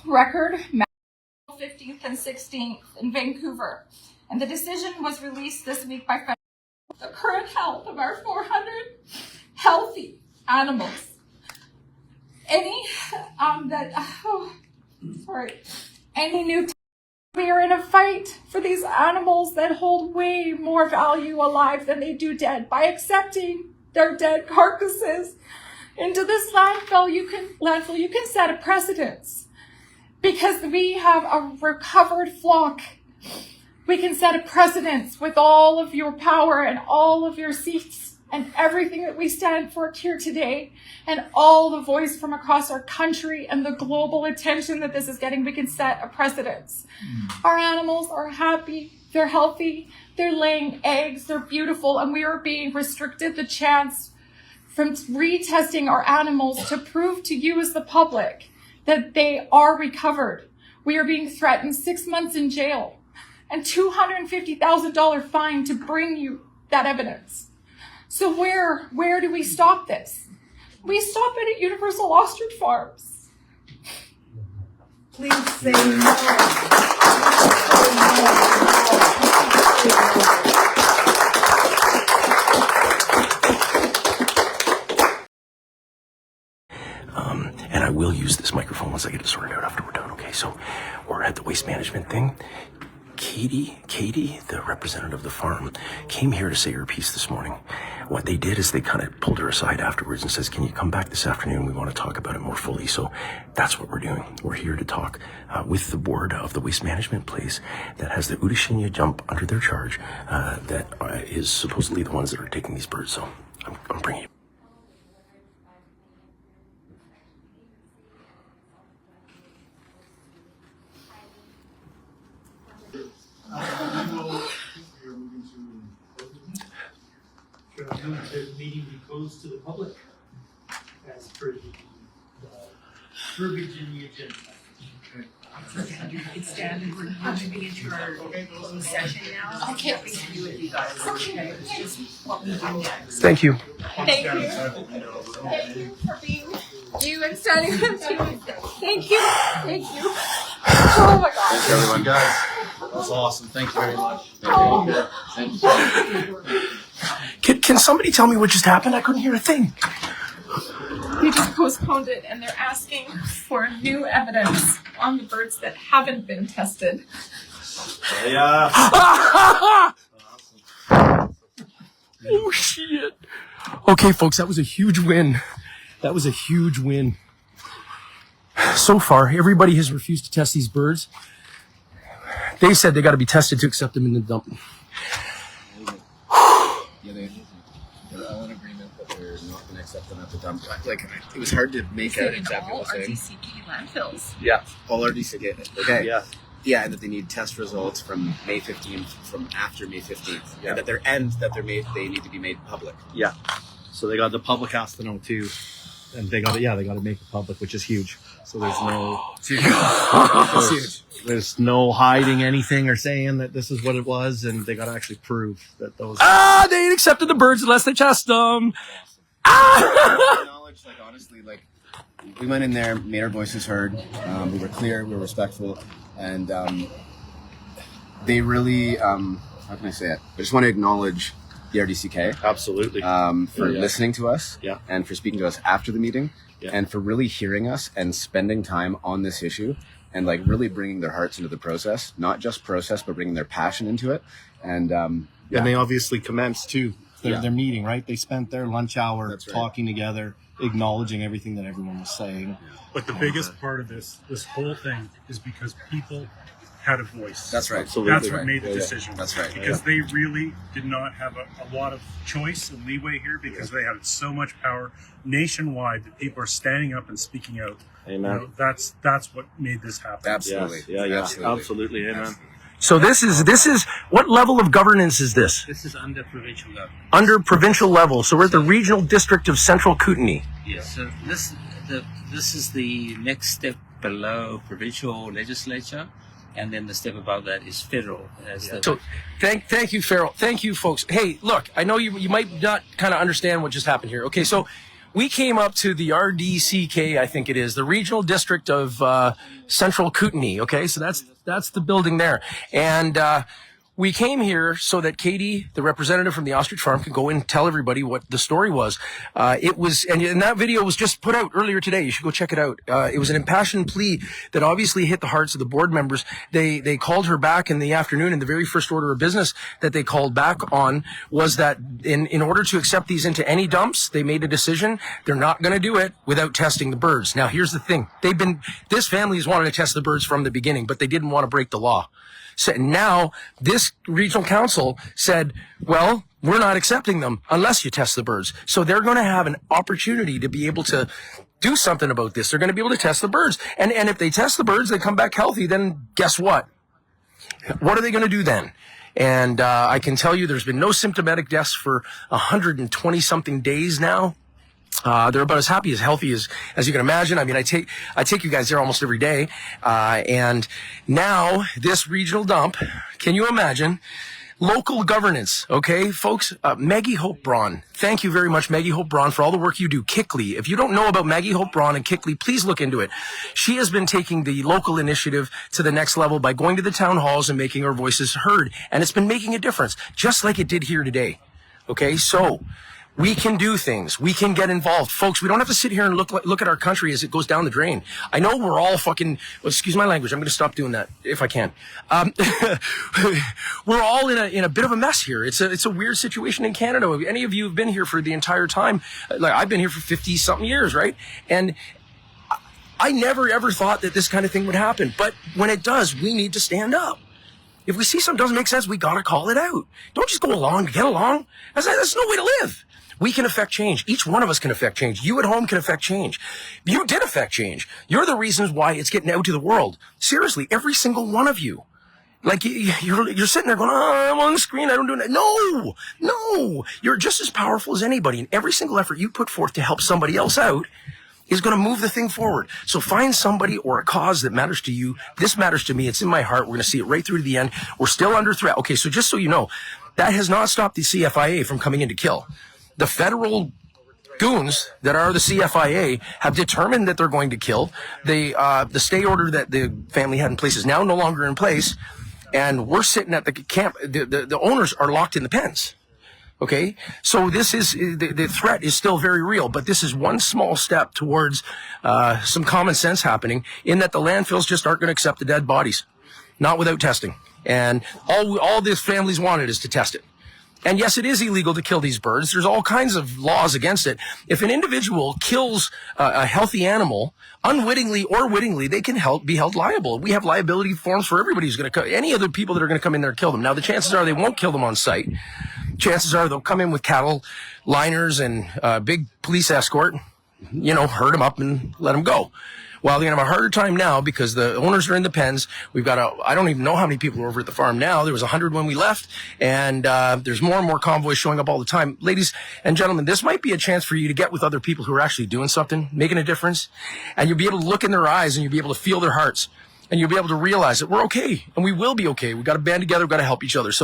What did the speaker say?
record 15th and 16th in Vancouver. And the decision was released this week by federal. The current health of our 400 healthy animals. Any new we are in a fight for these animals that hold way more value alive than they do dead. By accepting their dead carcasses into this landfill, you can set a precedence. Because we have a recovered flock, we can set a precedence with all of your power and all of your seats and everything that we stand for here today, and all the voice from across our country and the global attention that this is getting. We can set a precedence. Our animals are happy, they're healthy, they're laying eggs, they're beautiful, and we are being restricted the chance from retesting our animals to prove to you as the public that they are recovered. We are being threatened 6 months in jail and $250,000 fine to bring you that evidence. So where do we stop this? We stop it at Universal Ostrich Farms. Please say no. And I will use this microphone once I get it sorted out after we're done, okay? So we're at the waste management thing. Katie, the representative of the farm, came here to say her piece this morning. What they did is they kind of pulled her aside afterwards and says, can you come back this afternoon? We want to talk about it more fully. So that's what we're doing. We're here to talk with the board of the waste management place that has the Udishinya jump under their charge that is supposedly the ones that are taking these birds. So I'm bringing you. The meeting be closed to the public as per the verbiage in the agenda. It's standard. We're moving into our closed session now. Okay. Nothing to do with you guys. Okay. It's just what we do next. Thank you. Thank you. Thank you for being you and standing with me. Thank you. Thank you. Oh my gosh. Thanks everyone, guys. That's awesome. Thank you very much. Thank you. Can somebody tell me what just happened? I couldn't hear a thing. They just postponed it and they're asking for new evidence on the birds that haven't been tested. Yeah. Oh, shit. Okay, folks, that was a huge win. That was a huge win. So far, everybody has refused to test these birds. They said they got to be tested to accept them in the dump. Yeah, they're all in agreement that they're not going to accept them at the dump. Like, it was hard to make out exactly what they're saying. RDCK landfills. Yeah, all RDCK. Okay. Yeah. Yeah, and that they need test results from May 15th, from after May 15th, Yeah. and that they need to be made public. Yeah. So the public has to know too. And they got to make it public, which is huge. So there's there's no hiding anything or saying that this is what it was, and they got to actually prove that those. They ain't accepted the birds unless they test them. Knowledge, like honestly, like we went in there, made our voices heard. We were clear, we were respectful, and they really, how can I say it? I just want to acknowledge the RDCK. Absolutely. For listening to us. Yeah. And for speaking to us after the meeting. Yeah. And for really hearing us and spending time on this issue and like really bringing their hearts into the process, not just process, but bringing their passion into it. And, And they obviously commenced too their Yeah. meeting, right? They spent their lunch hour That's right. talking together, acknowledging everything that everyone was saying. But the biggest part of this whole thing is because people had a voice. that's right. Absolutely. That's what right. made the Yeah, yeah. decision. That's right. Because they really did not have a lot of choice and leeway here because they had so much power nationwide that people are standing up and speaking out. Amen. That's what made this happen. Absolutely. Yes. Yeah. Absolutely. Amen. So this is what level of governance is this? This is under provincial level. Under provincial level. So we're at the regional district of Central Kootenay. Yes. So this is the next step below provincial legislature, and then the step above that is federal. So thank you, Farrell. Thank you, folks. Hey, look, I know you might not kind of understand what just happened here. Okay, so we came up to the RDCK, I think it is, the Regional District of Central Kootenay. Okay, so that's the building there, and we came here so that Katie, the representative from the ostrich farm, could go in and tell everybody what the story was. It was, and that video was just put out earlier today. You should go check it out. It was an impassioned plea that obviously hit the hearts of the board members. They called her back in the afternoon, and the very first order of business that they called back on was that in order to accept these into any dumps, they made a decision. They're not going to do it without testing the birds. Now, here's the thing. This family has wanted to test the birds from the beginning, but they didn't want to break the law. So now this regional council said, well, we're not accepting them unless you test the birds. So they're going to have an opportunity to be able to do something about this. They're going to be able to test the birds. And if they test the birds, they come back healthy, then guess what? What are they going to do then? And I can tell you there's been no symptomatic deaths for 120 something days now. They're about as happy, as healthy as you can imagine. I mean, I take you guys there almost every day. And now this regional dump, can you imagine? Local governance, okay, folks? Maggie Hope Braun. Thank you very much, Maggie Hope Braun, for all the work you do. Kickley. If you don't know about Maggie Hope Braun and Kickley, please look into it. She has been taking the local initiative to the next level by going to the town halls and making her voices heard. And it's been making a difference, just like it did here today. Okay, so we can do things. We can get involved. Folks, we don't have to sit here and look at our country as it goes down the drain. I know we're all fucking, well, excuse my language, I'm going to stop doing that if I can. We're all in a bit of a mess here. It's a weird situation in Canada. Any of you have been here for the entire time, like I've been here for 50 something years, right? And I never ever thought that this kind of thing would happen. But when it does, we need to stand up. If we see something doesn't make sense, we got to call it out. Don't just go along to get along. That's no way to live. We can affect change. Each one of us can affect change. You at home can affect change. You did affect change. You're the reasons why it's getting out to the world. Seriously, every single one of you. Like you're sitting there going, oh, I'm on the screen, I don't do that. No. You're just as powerful as anybody. And every single effort you put forth to help somebody else out is going to move the thing forward. So find somebody or a cause that matters to you. This matters to me. It's in my heart. We're going to see it right through to the end. We're still under threat. Okay, so just so you know, that has not stopped the CFIA from coming in to kill. The federal goons that are the CFIA have determined that they're going to kill. The stay order that the family had in place is now no longer in place, and we're sitting at the camp. The owners are locked in the pens. Okay, so this is the threat is still very real, but this is one small step towards some common sense happening. In that the landfills just aren't going to accept the dead bodies, not without testing. And all this families wanted is to test it. And yes, it is illegal to kill these birds. There's all kinds of laws against it. If an individual kills a healthy animal, unwittingly or wittingly, they can be held liable. We have liability forms for everybody who's going to any other people that are going to come in there and kill them. Now, the chances are they won't kill them on site. Chances are they'll come in with cattle liners and big police escort, herd them up and let them go. Well, they're going to have a harder time now because the owners are in the pens. We've got I don't even know how many people are over at the farm now. There was 100 when we left, and there's more and more convoys showing up all the time. Ladies and gentlemen, this might be a chance for you to get with other people who are actually doing something, making a difference, and you'll be able to look in their eyes and you'll be able to feel their hearts, and you'll be able to realize that we're okay, and we will be okay. We've got to band together. We've got to help each other. So